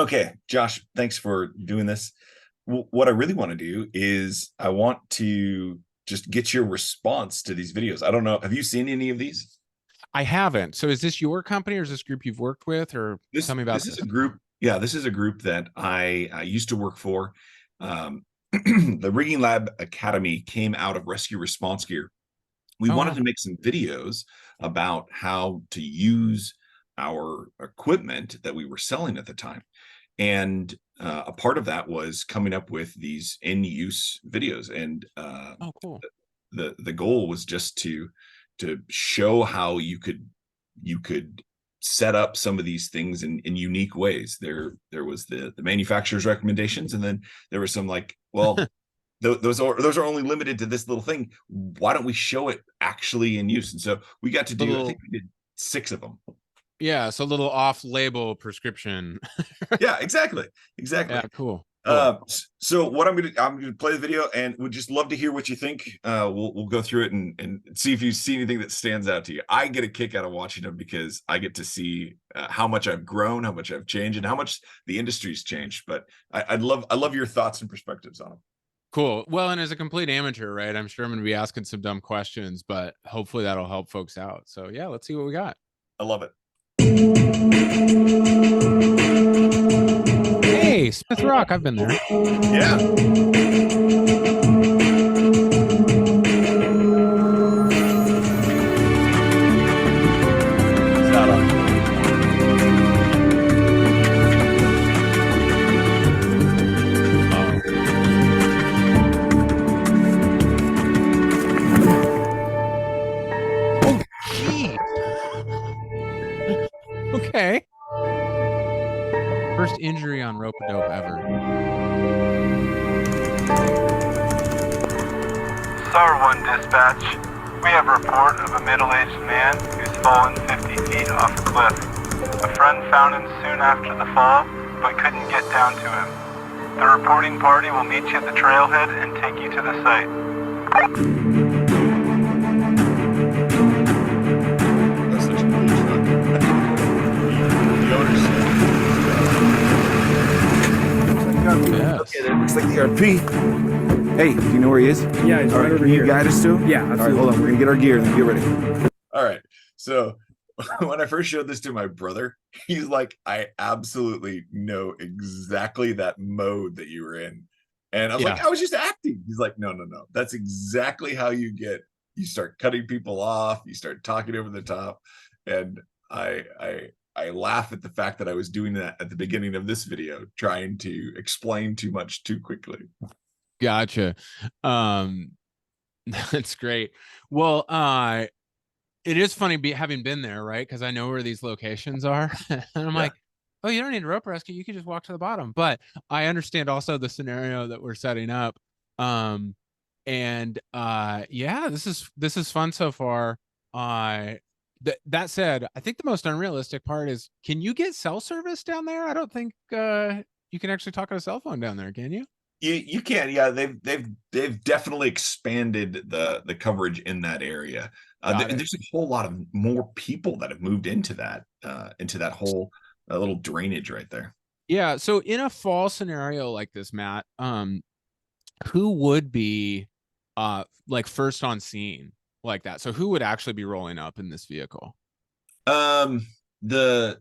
Okay, Josh, thanks for doing this. What I really want to do is I want to just get your response to these videos. I don't know. Have you seen any of these? I haven't. So is this your company or is this group you've worked with, or This tell me about this is this? a group. Yeah, this is a group that I used to work for. Um, the Rigging Lab Academy came out of Rescue Response Gear. We Oh, wanted wow. to make some videos about how to use our equipment that we were selling at the time. And a part of that was coming up with these in-use videos. And Oh, cool. the goal was just to show how you could set up some of these things in unique ways. There was the manufacturer's recommendations, and then there was some like, well, those are only limited to this little thing. Why don't we show it actually in use? And so we got to do, I think Little, we did 6 of them. yeah, so little off-label prescription. Yeah, exactly. Yeah, cool. Cool. So what I'm gonna play the video, and would just love to hear what you think. We'll go through it and see if you see anything that stands out to you. I get a kick out of watching them because I get to see how much I've grown, how much I've changed, and how much the industry's changed. But I love your thoughts and perspectives on them. Cool. Well, and as a complete amateur, right, I'm sure I'm going to be asking some dumb questions, but hopefully that'll help folks out. So yeah, let's see what we got. I love it. Hey, Smith Rock, I've been there. Yeah. It's not on. Oh, oh, geez. Okay. First injury on rope a dope ever. SAR 1 dispatch. We have a report of a middle-aged man who's fallen 50 feet off a cliff. A friend found him soon after the fall, but couldn't get down to him. The reporting party will meet you at the trailhead and take you to the site. That's such a cool truck. The owner's Yes. Okay, that looks like the RP. Hey, do you know where he is? Yeah, he's All right right, over can you here. guide us to him? Yeah, All right, absolutely. hold on. We're gonna get our gear and then get ready. All right. So when I first showed this to my brother, he's like, I absolutely know exactly that mode that you were in. And I was like, Yeah. I was just acting. He's like, no, no, no. That's exactly how you start cutting people off, you start talking over the top. And I laugh at the fact that I was doing that at the beginning of this video, trying to explain too much too quickly. Gotcha. Um, that's great. Well, it is funny having been there, right? Because I know where these locations are. And I'm Yeah. like, oh, you don't need a rope rescue. You can just walk to the bottom. But I understand also the scenario that we're setting up. Um, and yeah, this is fun so far. That said, I think the most unrealistic part is, can you get cell service down there? I don't think you can actually talk on a cell phone down there, can you? You can, yeah. They've definitely expanded the coverage in that area. Got it. There's a whole lot of more people that have moved into that whole little drainage right there. Yeah. So in a fall scenario like this, Matt, who would be like first on scene like that? So who would actually be rolling up in this vehicle? Um, the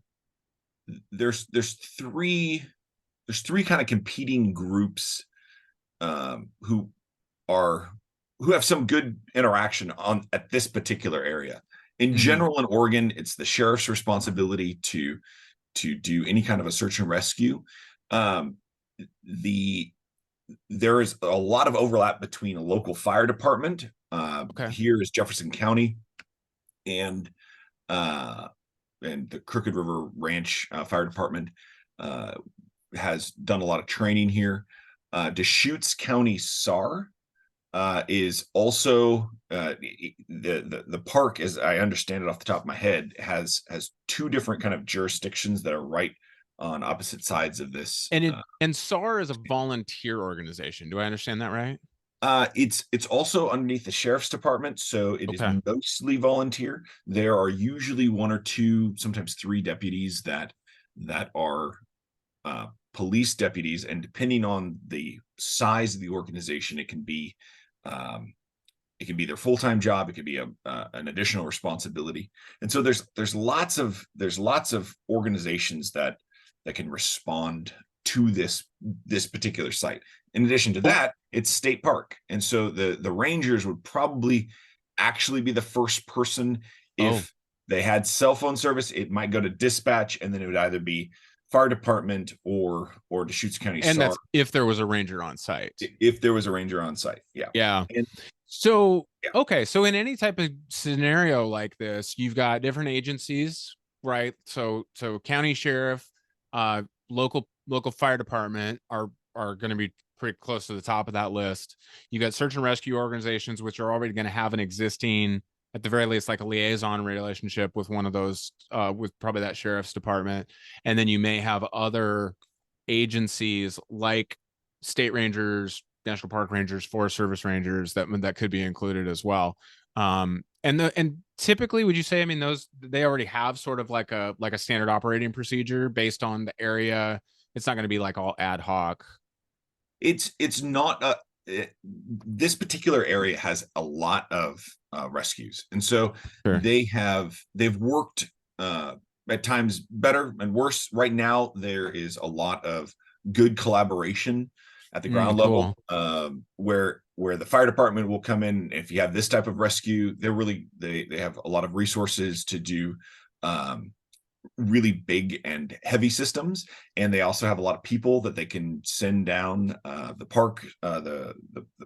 there's three kind of competing groups who are who have some good interaction on at this particular area. In Mhm. general, in Oregon, it's the sheriff's responsibility to do any kind of a search and rescue. Um, the There is a lot of overlap between a local fire department. Okay. Here is Jefferson County and uh, and the Crooked River Ranch Fire Department uh, has done a lot of training here. Deschutes County SAR is also the park, as I understand it off the top of my head, has 2 different kind of jurisdictions that are right on opposite sides of this. And SAR is a volunteer organization. Do I understand that right? It's also underneath the sheriff's department, so it is Okay. mostly volunteer. There are usually 1 or 2, sometimes 3 deputies that are police deputies, and depending on the size of the organization, it can be their full-time job. It could be an additional responsibility. And so there's lots of organizations that can respond to this particular site. In addition to that, it's state park, and so the rangers would probably actually be the first person. If they had cell phone service, it might go to dispatch, and then it would either be fire department or Deschutes County And SAR. that's if there was a ranger on site. If there was a ranger on site, yeah. And so, okay, so in any type of scenario like this, you've got different agencies, right? So county sheriff, local fire department are going to be pretty close to the top of that list. You got search and rescue organizations, which are already going to have an existing, at the very least, like a liaison relationship with one of those, with probably that sheriff's department. And then you may have other agencies like state rangers, national park rangers, forest service rangers that could be included as well. And typically, would you say, I mean, those, they already have sort of like a standard operating procedure based on the area? It's not going to be like all ad hoc. It's not this particular area has a lot of rescues, and so they've worked at times better and worse. Right now, there is a lot of good collaboration at the ground level, where the fire department will come in. If you have this type of rescue, they have a lot of resources to do really big and heavy systems, and they also have a lot of people that they can send down. The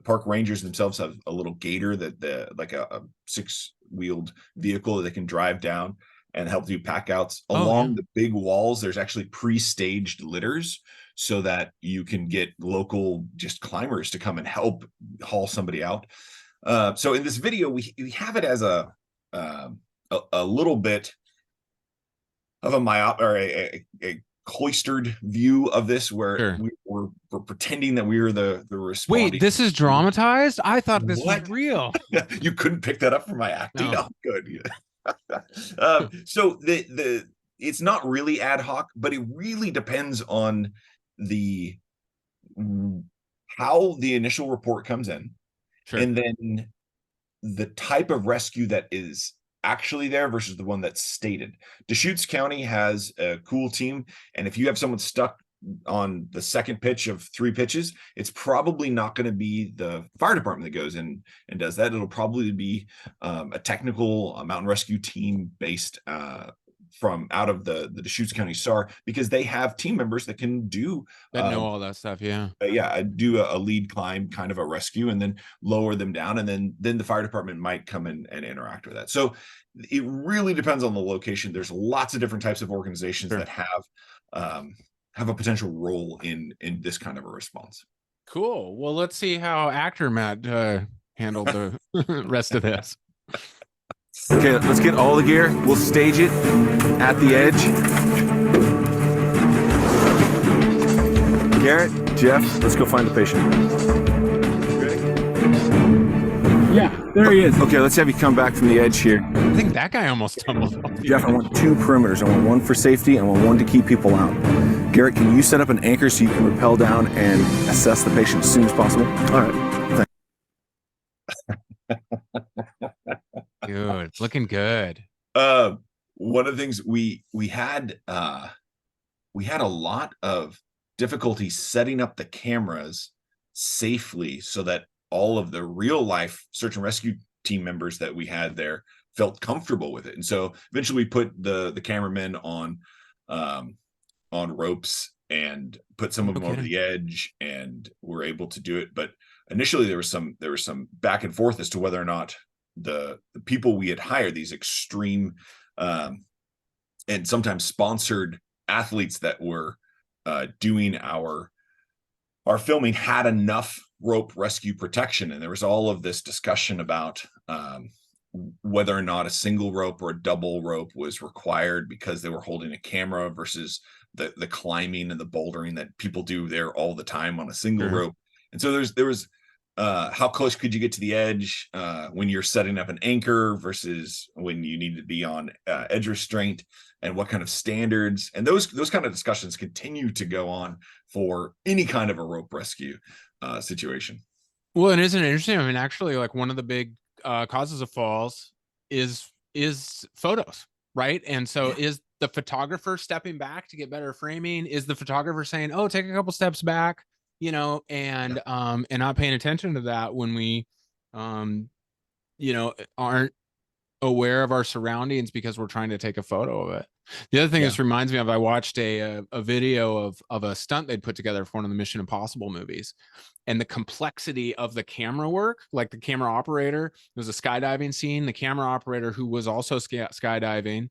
park rangers themselves have a little gator that like a 6-wheeled vehicle that they can drive down and help do pack outs along the big walls. There's actually pre-staged litters so that you can get local just climbers to come and help haul somebody out. So in this video, we have it as a little bit of a cloistered view of this, where we're pretending that we are the responding. Wait, this is dramatized? I thought this was real. You couldn't pick that up from my acting? No. Oh, good. So it's not really ad hoc, but it really depends on how the initial report comes in, and then the type of rescue that is actually there versus the one that's stated. Deschutes County has a cool team, and if you have someone stuck on the second pitch of 3 pitches, it's probably not going to be the fire department that goes in and does that. It'll probably be a technical mountain rescue team based from out of the Deschutes County SAR, because they have team members that can do that know all that stuff. Do a lead climb kind of a rescue and then lower them down, and then the fire department might come in and interact with that. So it really depends on the location. There's lots of different types of organizations that have a potential role in this kind of a response. Cool. Well, let's see how actor Matt handled the rest of this. Okay, let's get all the gear. We'll stage it at the edge. Garrett, Jeff, let's go find the patient. Yeah, there he is. Okay, let's have you come back from the edge here. I think that guy almost stumbled off. Jeff, I want 2 perimeters. I want 1 for safety and I want 1 to keep people out. Garrett, can you set up an anchor so you can rappel down and assess the patient as soon as possible? All right. Good, looking good. One of the things we had a lot of difficulty setting up the cameras safely so that all of the real life search and rescue team members that we had there felt comfortable with it. And so eventually we put the cameramen on ropes and put some of them over the edge, and we're able to do it. But initially there was some back and forth as to whether or not the people we had hired, these extreme and sometimes sponsored athletes that were doing our filming, had enough rope rescue protection. And there was all of this discussion about whether or not a single rope or a double rope was required because they were holding a camera versus the climbing and the bouldering that people do there all the time on a single rope. And so there was how close could you get to the edge when you're setting up an anchor versus when you need to be on edge restraint, and what kind of standards, and those kind of discussions continue to go on for any kind of a rope rescue situation. Well, and isn't it interesting? I mean, actually, like one of the big causes of falls is photos, right? And so is the photographer stepping back to get better framing? Is the photographer saying, "Oh, take a couple steps back," and not paying attention to that when we aren't aware of our surroundings because we're trying to take a photo of it. The other thing this reminds me of, I watched a video of a stunt they'd put together for one of the Mission Impossible movies, and the complexity of the camera work, like the camera operator, it was a skydiving scene, the camera operator who was also skydiving,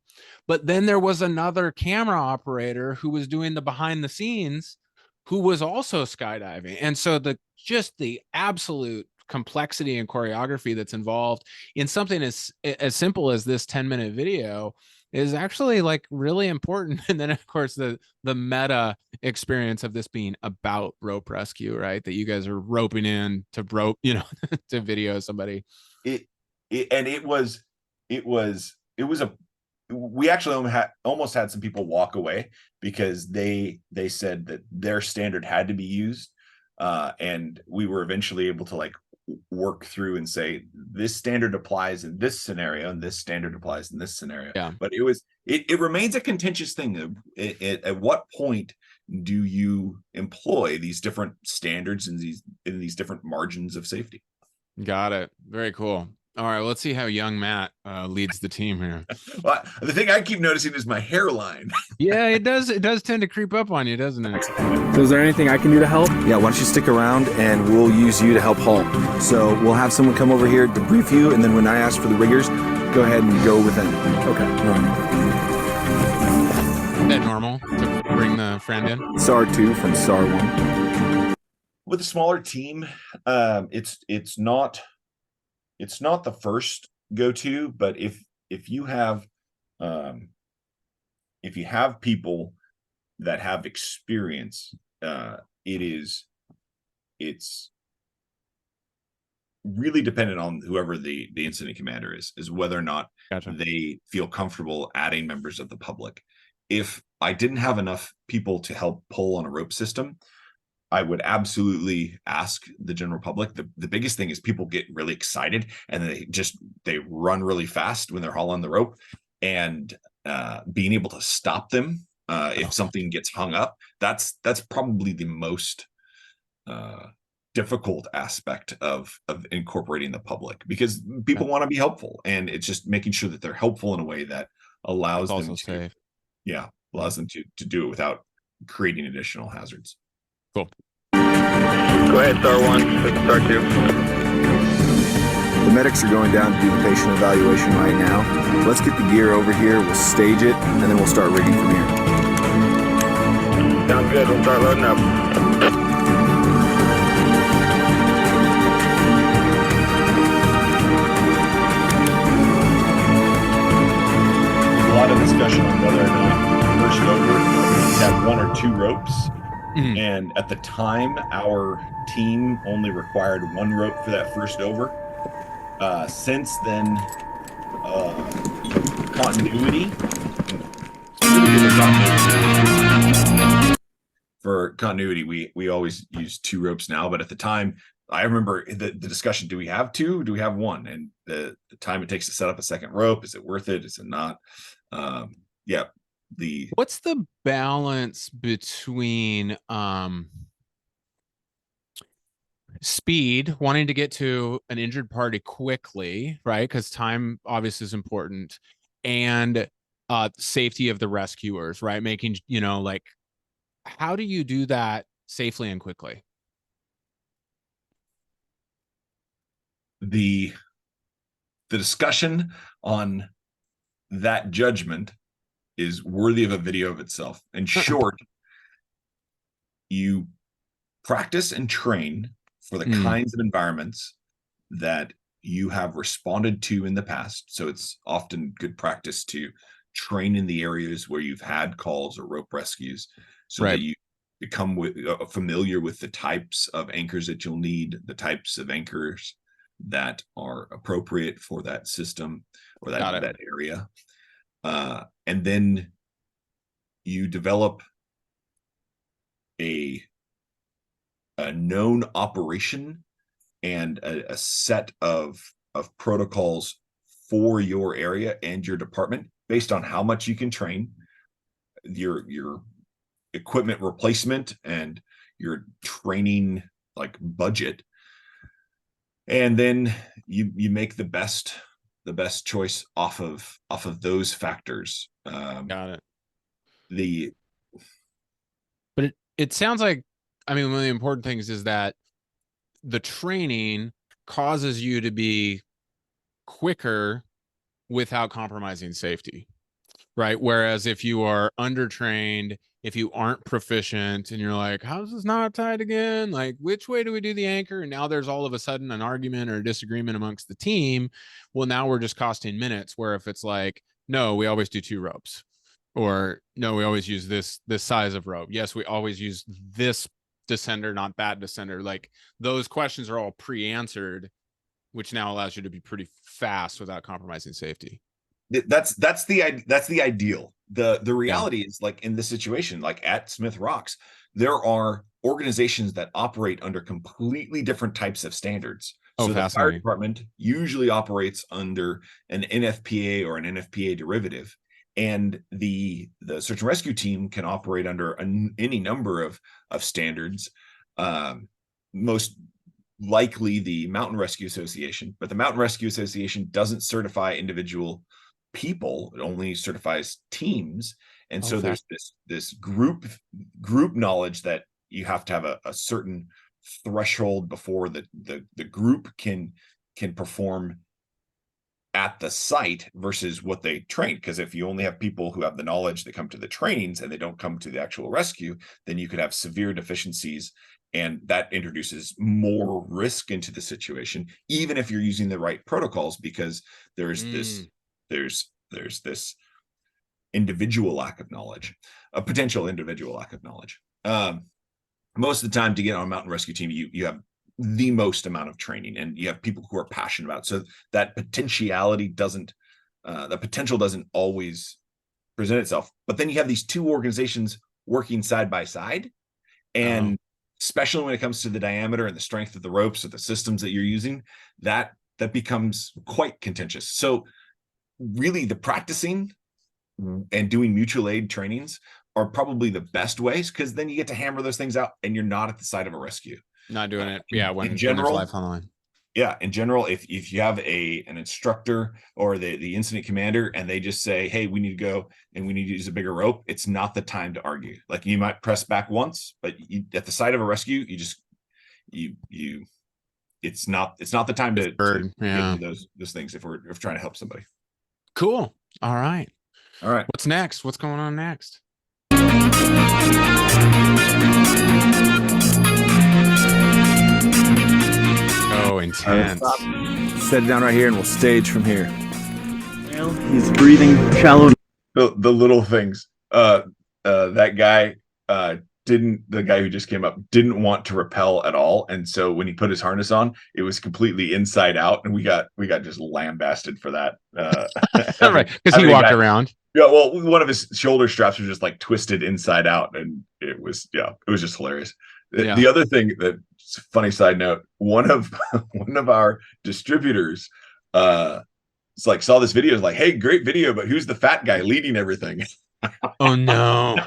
but then there was another camera operator who was doing the behind the scenes who was also skydiving. And so the absolute complexity and choreography that's involved in something as simple as this 10-minute video is actually like really important. And then of course the meta experience of this being about rope rescue, right? That you guys are roping in to rope, to video somebody. We actually almost had some people walk away because they said that their standard had to be used. And we were eventually able to like work through and say this standard applies in this scenario and this standard applies in this scenario. Yeah. But it remains a contentious thing. At what point do you employ these different standards in these different margins of safety? Got it. Very cool. All right, let's see how young Matt leads the team here. Well, the thing I keep noticing is my hairline. Yeah, it does tend to creep up on you, doesn't it? So is there anything I can do to help? Yeah, why don't you stick around and we'll use you to help haul. So we'll have someone come over here, debrief you, and then when I ask for the riggers, go ahead and go with them. Okay. All right. Is that normal to bring the friend in? SAR 2 from SAR 1. With a smaller team, it's not the first go-to, but if you have people that have experience, it's really dependent on whoever the incident commander is whether or not they feel comfortable adding members of the public. If I didn't have enough people to help pull on a rope system, I would absolutely ask the general public. The biggest thing is people get really excited and they run really fast when they're hauling the rope, and being able to stop them if something gets hung up, that's probably the most difficult aspect of incorporating the public, because people want to be helpful, and it's just making sure that they're helpful in a way that allows them to allows them to do it without creating additional hazards. Cool. Go ahead, SAR 1, SAR 2. The medics are going down to do the patient evaluation right now. Let's get the gear over here, we'll stage it, and then we'll start rigging from here. Sounds good, we'll start loading up. A lot of discussion on whether or not first over have one or two ropes. Mm-hmm. And at the time, our team only required one rope for that first over. Since then, continuity. For continuity, we always use two ropes now, but at the time, I remember the discussion: do we have two? Do we have one? And the time it takes to set up a second rope, is it worth it? Is it not? What's the balance between speed, wanting to get to an injured party quickly, right? Because time obviously is important, and safety of the rescuers, right? Making, like, how do you do that safely and quickly? The discussion on that judgment is worthy of a video of itself. In short, you practice and train for the kinds of environments that you have responded to in the past. So it's often good practice to train in the areas where you've had calls or rope rescues, so that become familiar with the types of anchors that you'll need, the types of anchors that are appropriate for that system or that area. And then you develop a known operation and a set of protocols for your area and your department based on how much you can train, your equipment replacement, and your training like budget. And then you make the best choice off of those factors. Got it. But it sounds like, I mean, one of the important things is that the training causes you to be quicker without compromising safety, right? Whereas if you are undertrained, if you aren't proficient and you're like, how's this not tied again? Like, which way do we do the anchor? And now there's all of a sudden an argument or a disagreement amongst the team. Well, now we're just costing minutes. Where if it's like, no, we always do 2 ropes, or no, we always use this size of rope. Yes, we always use this descender, not that descender. Like, those questions are all pre-answered, which now allows you to be pretty fast without compromising safety. That's the ideal. The reality is, like in this situation, like at Smith Rocks, there are organizations that operate under completely different types of standards. So the fire department usually operates under an NFPA or an NFPA derivative, and the search and rescue team can operate under any number of standards. Most likely the Mountain Rescue Association, but the Mountain Rescue Association doesn't certify individual people, it only certifies teams. And so there's this group knowledge that you have to have a certain threshold before the group can perform at the site versus what they train. Because if you only have people who have the knowledge that come to the trainings and they don't come to the actual rescue, then you could have severe deficiencies, and that introduces more risk into the situation, even if you're using the right protocols, because there's this individual lack of knowledge, a potential individual lack of knowledge. Most of the time, to get on a mountain rescue team, you have the most amount of training, and you have people who are passionate about it. So that potential doesn't always present itself. But then you have these two organizations working side by side, and especially when it comes to the diameter and the strength of the ropes or the systems that you're using, that becomes quite contentious. So really, the practicing and doing mutual aid trainings are probably the best ways, because then you get to hammer those things out and you're not at the site of a rescue. Not doing it. When there's life on the line. Yeah, in general, if you have an instructor or the incident commander and they just say, hey, we need to go and we need to use a bigger rope, it's not the time to argue. Like, you might press back once, but at the site of a rescue, it's not the time to get into those things if we're trying to help somebody. Cool. All right. What's next? What's going on next? Oh, intense. Set it down right here and we'll stage from here. He's breathing shallow. The little things. That guy the guy who just came up didn't want to rappel at all, and so when he put his harness on, it was completely inside out, and we got just lambasted for that. Right, because he walked around. Yeah, well, one of his shoulder straps was just like twisted inside out, and it was just hilarious. The other thing, funny side note, one of our distributors saw this video, is like, hey, great video, but who's the fat guy leading everything? Oh no.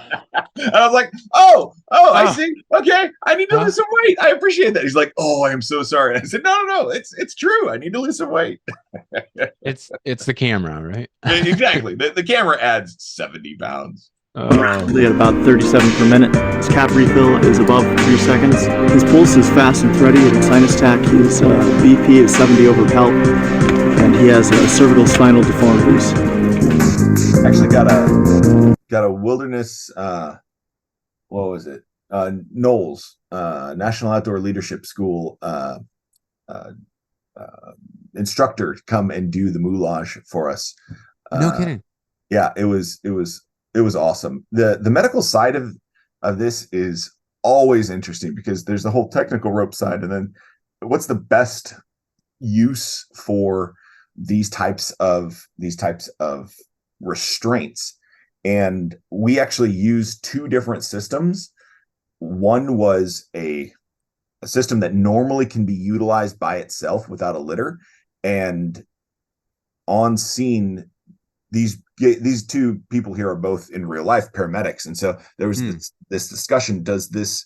And I was like, oh, I see. Okay, I need to lose some weight. I appreciate that. He's like, oh, I am so sorry. And I said, no, it's true. I need to lose some weight. It's the camera, right? Exactly. The camera adds 70 pounds. Currently at about 37 per minute. His cap refill is above 3 seconds. His pulse is fast and thready at sinus tach. His BP is 70 over palp, and he has cervical spinal deformities. Actually got a wilderness, what was it? Knowles, National Outdoor Leadership School instructor come and do the moulage for us. No kidding. Yeah, it was awesome. The medical side of this is always interesting because there's the whole technical rope side, and then what's the best use for these types of restraints. And we actually used two different systems. One was a system that normally can be utilized by itself without a litter, and on scene, these two people here are both in real life paramedics, and so there was this discussion: does this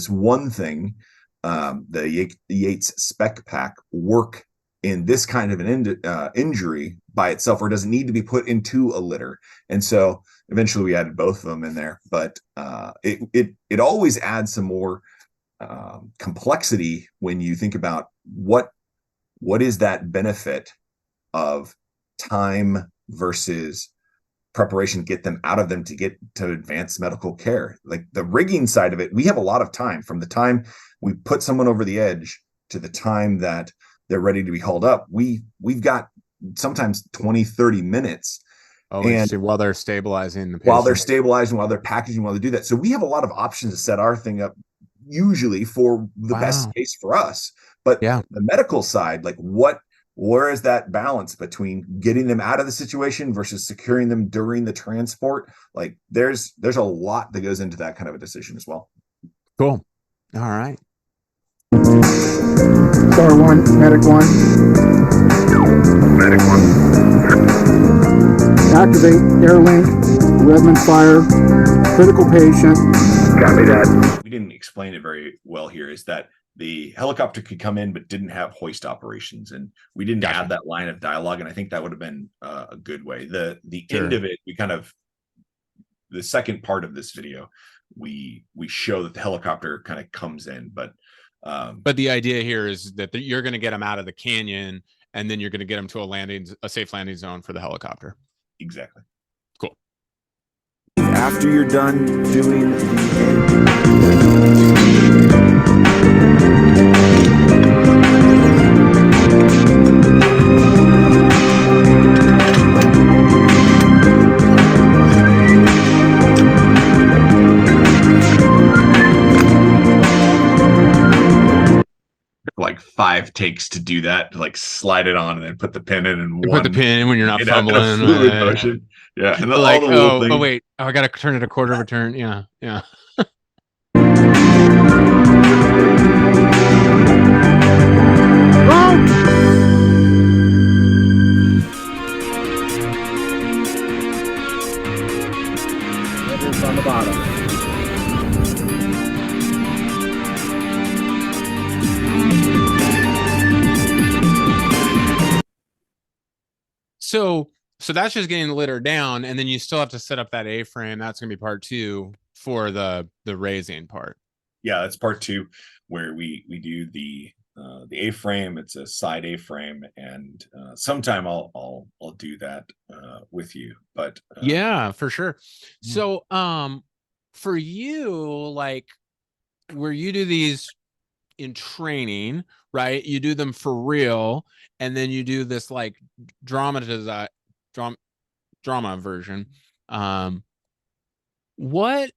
one thing, the Yates Spec Pack, work in this kind of an injury by itself, or does it need to be put into a litter? And so eventually we added both of them in there, but it always adds some more complexity when you think about what is that benefit of time versus preparation, get them out of them to get to advanced medical care. Like the rigging side of it, we have a lot of time from the time we put someone over the edge to the time that they're ready to be hauled up. We've got sometimes 20-30 minutes. Oh, and while they're stabilizing the patient. While they're stabilizing, while they're packaging, while they do that. So we have a lot of options to set our thing up usually for the best case for us. But the medical side, like where is that balance between getting them out of the situation versus securing them during the transport? Like there's a lot that goes into that kind of a decision as well. Cool. All right. Star 1, Medic 1. Medic 1. Activate Airlink, Redmond Fire, critical patient. Copy that. We didn't explain it very well here, is that the helicopter could come in but didn't have hoist operations, and we didn't add that line of dialogue, and I think that would have been a good way. The end of it, the second part of this video, we show that the helicopter kind of comes in, but the idea here is that you're going to get them out of the canyon, and then you're going to get them to a safe landing zone for the helicopter. Exactly. Cool. After you're done doing like 5 takes to do that, to like slide it on and then put the pin in, and put the pin in when you're not fumbling. Fluid motion. Yeah, and like, all the little things. Oh wait, I gotta turn it a quarter of a turn. Yeah. Letters on the bottom. So that's just getting the litter down, and then you still have to set up that A-frame. That's gonna be part 2 for the raising part. Yeah, that's part 2, where we do the A-frame. It's a side A-frame, and sometime I'll do that with you. But yeah, for sure. So for you, like where you do these in training, right? You do them for real, and then you do this like drama version. What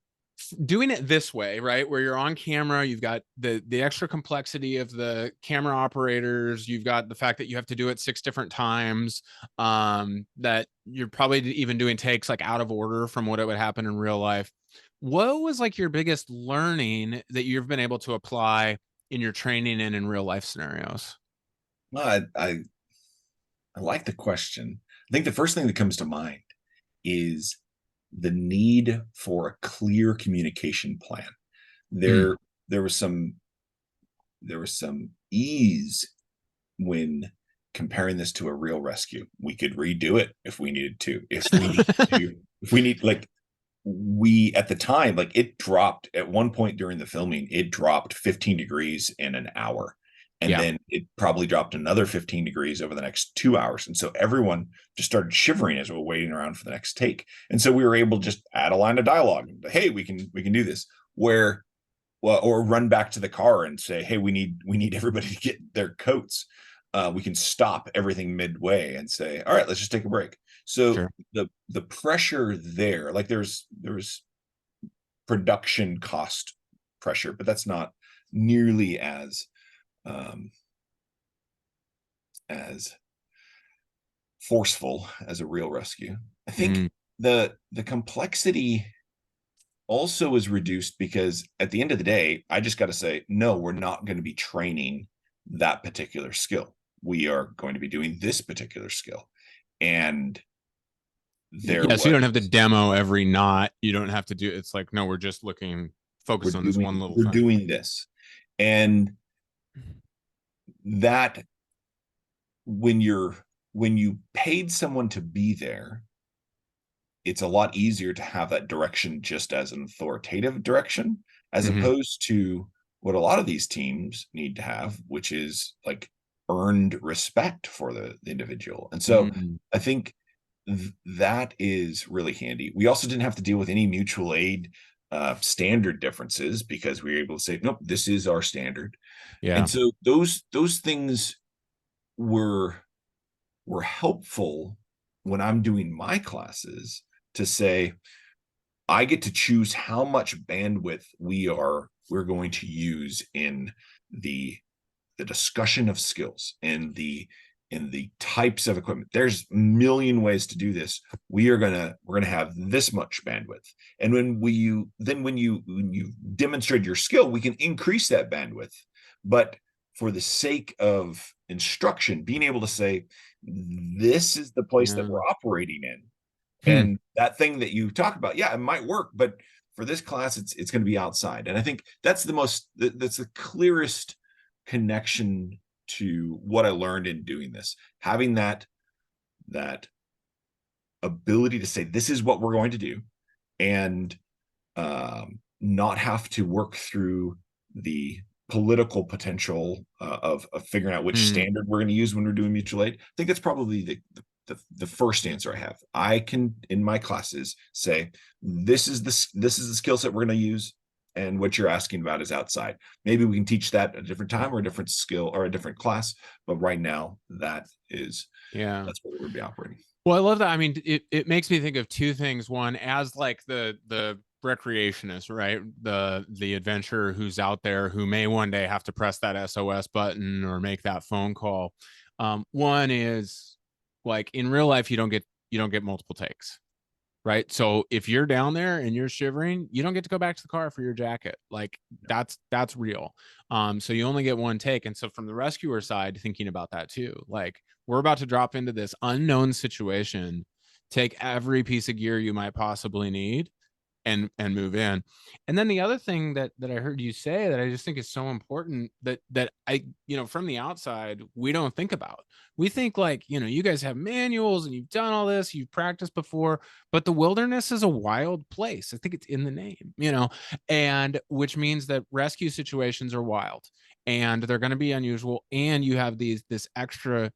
doing it this way, right, where you're on camera, you've got the extra complexity of the camera operators, you've got the fact that you have to do it 6 different times, that you're probably even doing takes like out of order from what it would happen in real life. What was like your biggest learning that you've been able to apply in your training and in real life scenarios? Well, I like the question. I think the first thing that comes to mind is the need for a clear communication plan. There was some ease when comparing this to a real rescue. We could redo it if we needed to. We at the time, like, it dropped at one point during the filming, it dropped 15 degrees in an hour. And then it probably dropped another 15 degrees over the next 2 hours. And so everyone just started shivering as we were waiting around for the next take. And so we were able to just add a line of dialogue. Hey, we can do this. Or run back to the car and say, hey, we need everybody to get their coats. We can stop everything midway and say, all right, let's just take a break. So the pressure there, like there's production cost pressure, but that's not nearly as forceful as a real rescue. I think the complexity also is reduced because at the end of the day, I just got to say, no, we're not going to be training that particular skill. We are going to be doing this particular skill. And there Yes, you don't have to demo every knot. You don't have to do, it's like, no, we're just focused on this one little we're thing. doing this. And that when you paid someone to be there, it's a lot easier to have that direction just as an authoritative direction, as opposed to what a lot of these teams need to have, which is like earned respect for the individual. And so I think that is really handy. We also didn't have to deal with any mutual aid standard differences because we were able to say, nope, this is our standard. Yeah. And so those things were helpful when I'm doing my classes, to say I get to choose how much bandwidth we're going to use in the discussion of skills and the types of equipment. There's a million ways to do this. We're gonna have this much bandwidth, and when you demonstrate your skill, we can increase that bandwidth. But for the sake of instruction, being able to say, this is the place that we're operating in, and that thing that you talk about, yeah, it might work, but for this class, it's going to be outside. And I think that's that's the clearest connection to what I learned in doing this, having that ability to say, this is what we're going to do, and not have to work through the political potential of figuring out which standard we're going to use when we're doing mutual aid. I think that's probably the first answer I have. I can, in my classes, say, this is the skill set we're going to use, and what you're asking about is outside. Maybe we can teach that at a different time or a different skill or a different class, but right now that's what we're going to be operating. Well, I love that. I mean, it makes me think of two things. One, as like the recreationist, right? The adventurer who's out there who may one day have to press that SOS button or make that phone call. One is, like, in real life, you don't get multiple takes, right? So if you're down there and you're shivering, you don't get to go back to the car for your jacket. Like, that's real. So you only get one take. And so from the rescuer side, thinking about that too, like, we're about to drop into this unknown situation, take every piece of gear you might possibly need, and move in. And then the other thing that I heard you say that I just think is so important, that I, from the outside, we don't think about. We think, like, you guys have manuals and you've done all this, you've practiced before, but the wilderness is a wild place. I think it's in the name, and which means that rescue situations are wild and they're going to be unusual. And you have this extra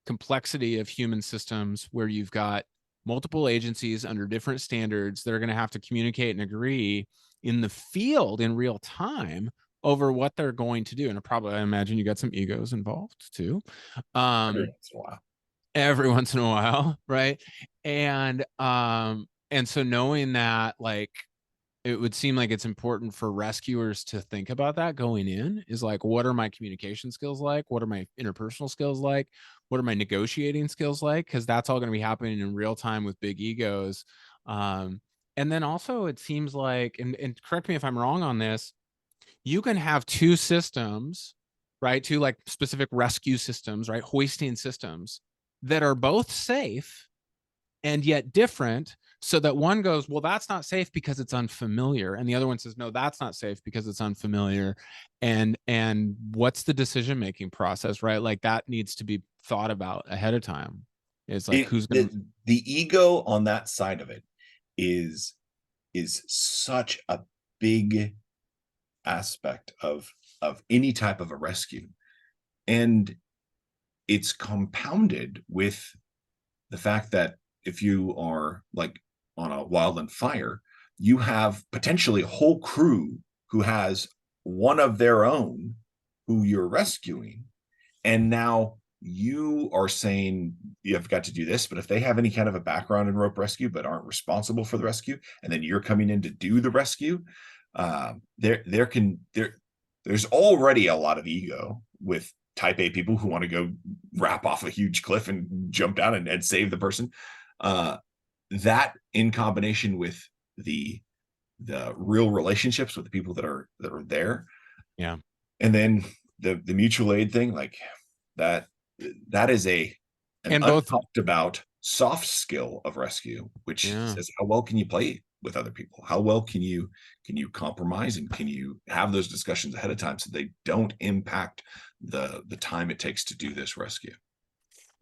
complexity of human systems where you've got multiple agencies under different standards that are going to have to communicate and agree in the field in real time over what they're going to do. And I imagine you got some egos involved too. Every once in a while, right? And so knowing that, like, it would seem like it's important for rescuers to think about that going in, is like, what are my communication skills like? What are my interpersonal skills like? What are my negotiating skills like? Because that's all going to be happening in real time with big egos. And then also it seems like, and correct me if I'm wrong on this, you can have two systems, right? Two like specific rescue systems, right? Hoisting systems that are both safe and yet different, so that one goes, well, that's not safe because it's unfamiliar, and the other one says, no, that's not safe because it's unfamiliar. And what's the decision making process, right? Like, that needs to be thought about ahead of time. It's like, the ego on that side of it is such a big aspect of any type of a rescue, and it's compounded with the fact that if you are like on a wildland fire, you have potentially a whole crew who has one of their own who you're rescuing, and now you are saying you've got to do this, but if they have any kind of a background in rope rescue but aren't responsible for the rescue, and then you're coming in to do the rescue, there's already a lot of ego with type A people who want to go rap off a huge cliff and jump down and save the person. That in combination with the real relationships with the people that are there. Yeah. And then the mutual aid thing, like that is an And both, untalked about soft skill of rescue, which says how well can you play with other people? How well can you compromise, and can you have those discussions ahead of time so they don't impact the time it takes to do this rescue?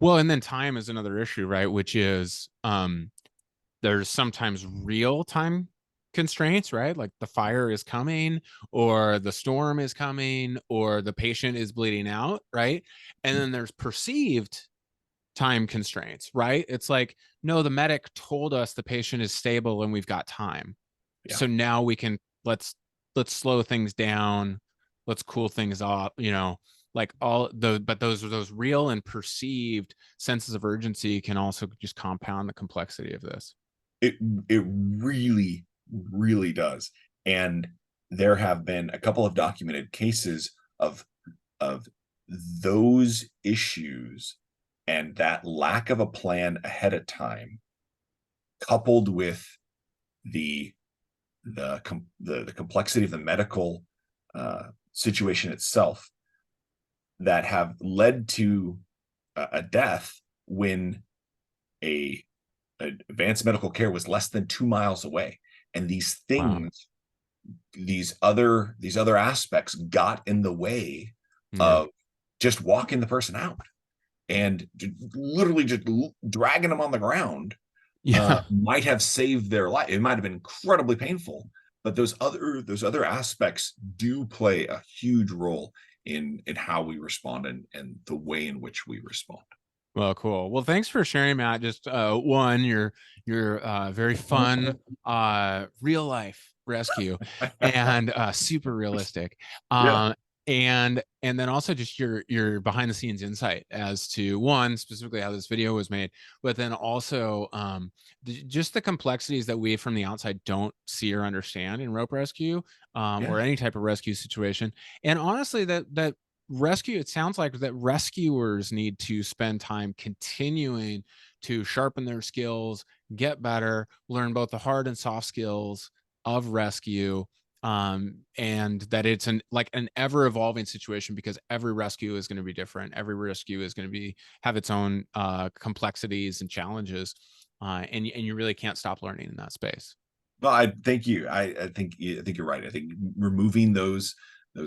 well, and then time is another issue, right? Which is there's sometimes real time constraints, right? Like the fire is coming, or the storm is coming, or the patient is bleeding out, right? And then there's perceived time constraints, right? It's like, no, the medic told us the patient is stable and we've got time. Yeah. So now we can, let's slow things down. Let's cool things off, like but those real and perceived senses of urgency can also just compound the complexity of this. It really, really does. And there have been a couple of documented cases of those issues, and that lack of a plan ahead of time, coupled with the complexity of the medical situation itself, that have led to a death when a advanced medical care was less than 2 miles away. And these things, these other aspects got in the way of just walking the person out, and literally just dragging them on the ground might have saved their life. It might have been incredibly painful, but those other aspects do play a huge role in how we respond and the way in which we respond. Well, cool. Well, thanks for sharing, Matt. Just one, your very fun real life rescue, and super realistic. And then also just your behind the scenes insight as to, one, specifically how this video was made, but then also just the complexities that we from the outside don't see or understand in rope rescue, or any type of rescue situation. And honestly, that rescue, it sounds like that rescuers need to spend time continuing to sharpen their skills, get better, learn both the hard and soft skills of rescue, and that it's an ever evolving situation, because every rescue is going to be different. Every rescue is going to have its own complexities and challenges, and you really can't stop learning in that space. Well, I thank you. I think you're right. I think removing those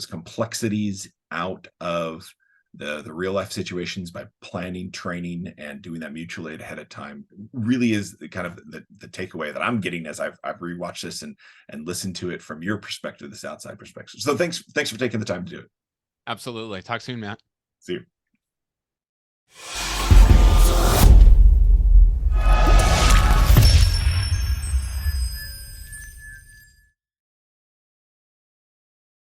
complexities out of the real life situations by planning, training, and doing that mutual aid ahead of time really is the kind of the takeaway that I'm getting as I've rewatched this and listened to it from your perspective, this outside perspective. So thanks for taking the time to do it. Absolutely. Talk soon, Matt. See you.